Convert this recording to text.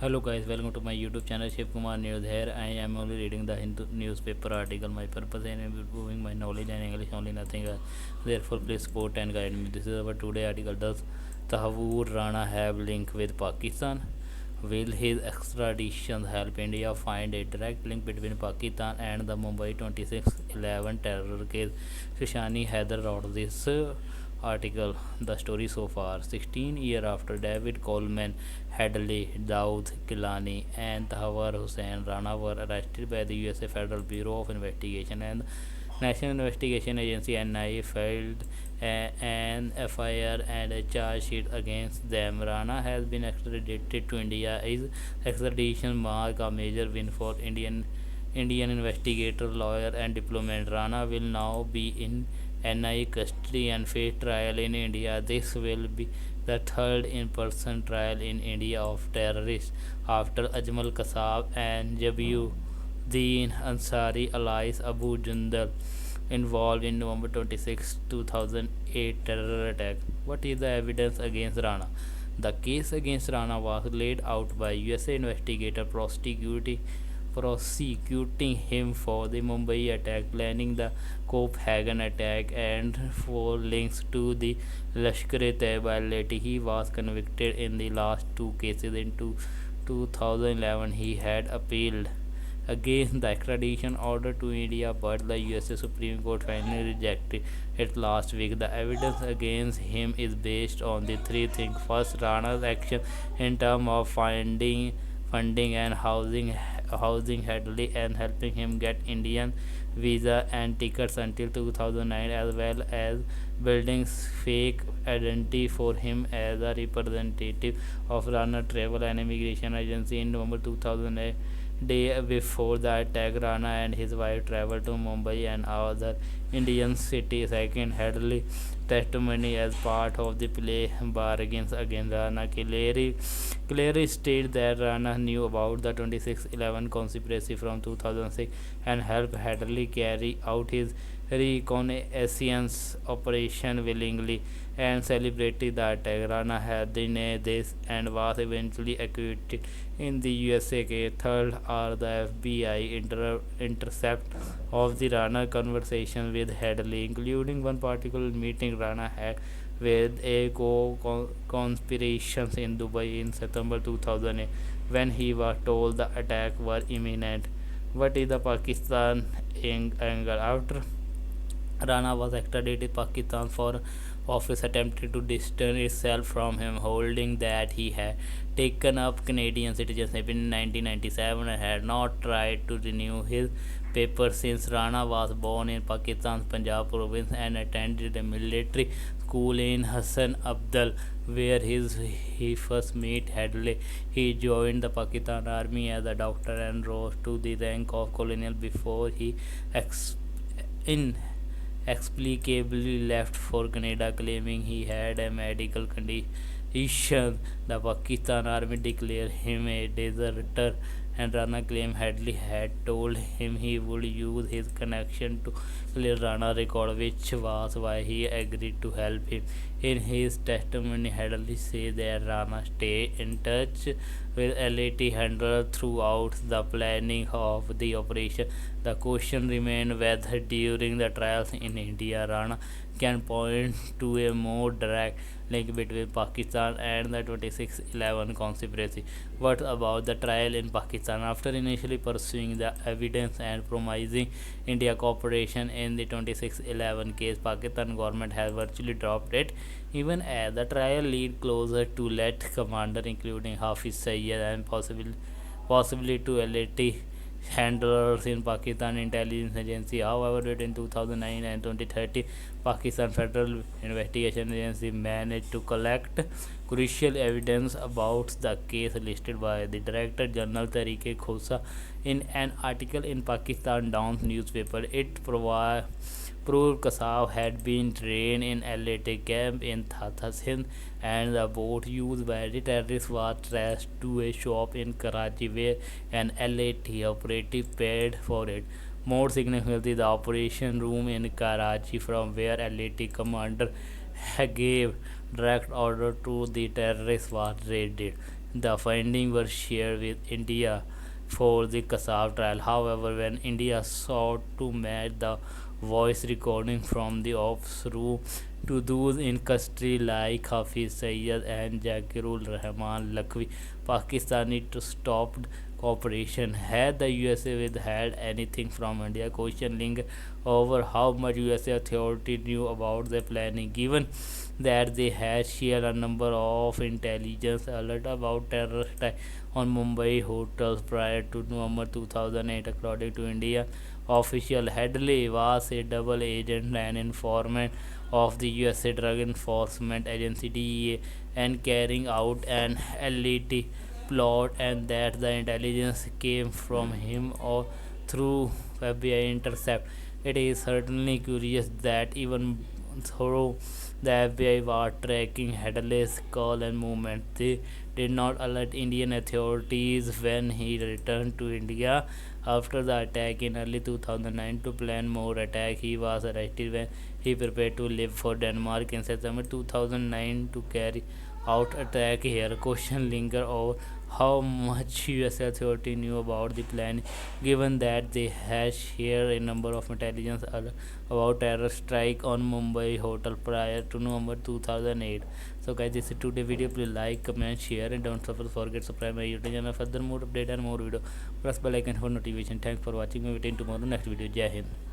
Hello guys, welcome to my YouTube channel Shiv Kumar News here. I am only reading the Hindu newspaper article. My purpose is improving my knowledge and English only nothing else. Therefore please support and guide me. This is our today article. Does Tahavoor Rana have link with Pakistan? Will his extradition help India find a direct link between Pakistan and the Mumbai 26/11 terror case? Shishani Haider wrote this article. The story so far: 16 years after David Coleman, Hadley, Daud Kilani, and Tahawar Hussain Rana were arrested by the USA Federal Bureau of Investigation and National Investigation Agency (NIA) filed an FIR and a charge sheet against them. Rana has been extradited to India. His extradition marks a major win for Indian investigator, lawyer, and diplomat. Rana will now be in NIA custody and face trial in India. This will be the third in-person trial in India of terrorists after Ajmal Kasab and Jabiuddin Ansari alias Abu Jundal involved in November 26, 2008 terror attack. What is the evidence against Rana? The case against Rana was laid out by USA investigator prosecuting him for the Mumbai attack, planning the Copenhagen attack, and for links to the Lashkar-e-Taiba. He was convicted in the last two cases. In 2011, he had appealed against the extradition order to India, but the USA Supreme Court finally rejected it last week. The evidence against him is based on the three things. First, Rana's action in terms of funding and housing Hadley and helping him get Indian visa and tickets until 2009, as well as building fake identity for him as a representative of Rana Travel and Immigration Agency. In November 2008, day before the attack, Rana and his wife traveled to Mumbai and other Indian cities. Second, Hadley testimony as part of the plea bargains against Rana clearly stated that Rana knew about the 26/11 conspiracy from 2006 and helped Hadley carry out his reconnaissance operation willingly and celebrated the attack. Rana had denied this and was eventually acquitted in the USA case. Third are the FBI intercept of the Rana conversation with Hadley, including one particular meeting Rana had with a conspirations in Dubai in September 2008 when he was told the attack was imminent. What is the Pakistan angle? After Rana was extradited, Pakistan for office attempted to distance itself from him, holding that he had taken up Canadian citizenship in 1997 and had not tried to renew his papers since. Rana was born in Pakistan's Punjab province and attended a military school in Hassan Abdul, where he first met Hadley. He joined the Pakistan Army as a doctor and rose to the rank of colonel before he inexplicably left for Canada, claiming he had a medical condition. The Pakistan Army declared him a deserter, and Rana claimed Hadley had told him he would use his connection to clear Rana record, which was why he agreed to help him. In his testimony, Hadley said that Rana stayed in touch with LAT handler throughout the planning of the operation. The question remained whether during the trials in India, Rana can point to a more direct link between Pakistan and the 26/11 conspiracy. What about the trial in Pakistan? After initially pursuing the evidence and promising India cooperation in the 26/11 case, Pakistan government has virtually dropped it. Even as the trial lead closer to LAT commander, including Hafiz Syed and possibly to LAT handlers in Pakistan intelligence agency. However, between 2009 and 2013, Pakistan Federal Investigation Agency managed to collect crucial evidence about the case listed by the Director General Tariq Khosa in an article in Pakistan Dawns newspaper. It proved Kasab had been trained in LAT camp in Thatha Sindh, and the boat used by the terrorists was traced to a shop in Karachi where an LAT operative paid for it. More significantly, the operation room in Karachi, from where LAT commander gave direct order to the terrorists, was raided. The findings were shared with India for the Kasab trial. However, when India sought to match the voice recording from the ops room to those in custody like Hafiz Sayyid and Zakirul Rahman Lakhvi, Pakistani stopped cooperation. Had the USA withheld anything from India? Question linger over how much USA authority knew about the planning, given that they had shared a number of intelligence alerts about terror attack on Mumbai hotels prior to November 2008. According to India official, Headley was a double agent and informant of the USA Drug Enforcement Agency DEA and carrying out an elite plot, and that the intelligence came from him or through FBI intercept. It is certainly curious that even though the FBI was tracking Headley's call and movement, they did not alert Indian authorities when he returned to India after the attack in early 2009 to plan more attack. He was arrested when he prepared to leave for Denmark in September 2009 to carry out attack here. Question linger over how much US authority knew about the plan, given that they had shared a number of intelligence about terror strike on Mumbai hotel prior to November 2008. So guys, this is today video. Please like, comment, share, and don't forget to subscribe my YouTube channel for more update and more video. Press bell icon for notification. Thanks for watching. We meet in tomorrow next video. Jai Hind.